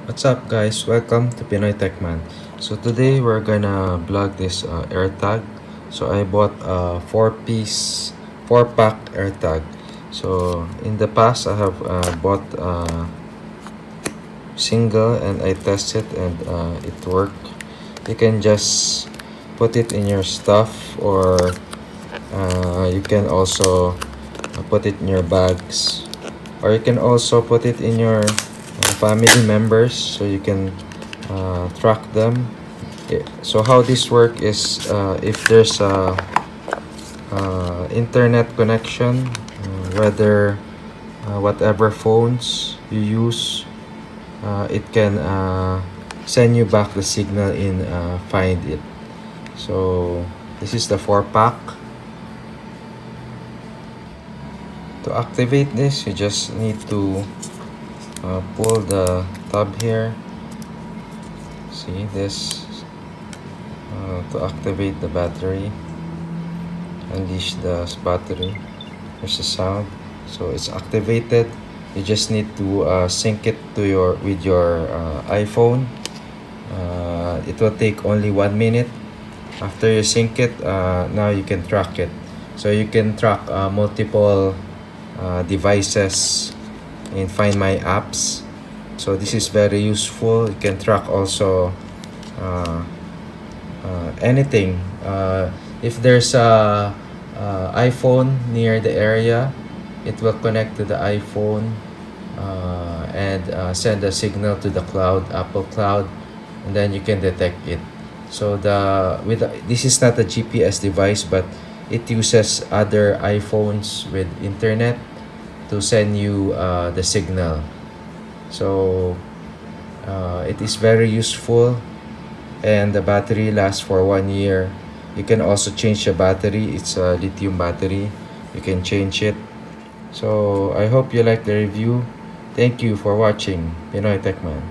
What's up guys, welcome to Pinoy Techman. So today we're gonna vlog this AirTag. So I bought a 4-pack AirTag. So in the past I have bought single and I tested and it worked. You can just put it in your stuff, or you can also put it in your bags, or you can also put it in your family members so you can track them. So how this work is, if there's a internet connection, whether whatever phones you use, it can send you back the signal in find it. So this is the 4-pack. To activate this, you just need to pull the tab here. See this, to activate the battery, unleash the battery. There's the sound, so it's activated. You just need to sync it to your iPhone. It will take only 1 minute. After you sync it, now you can track it. So you can track multiple devices in Find My Apps. So this is very useful. You can track also anything. If there's a iPhone near the area, it will connect to the iPhone and send a signal to the cloud, Apple Cloud, and then you can detect it. So this is not a GPS device, but it uses other iPhones with internet to send you the signal. So it is very useful, and the battery lasts for 1 year. You can also change the battery. It's a lithium battery. You can change it. So I hope you like the review. Thank you for watching Pinoy Techman.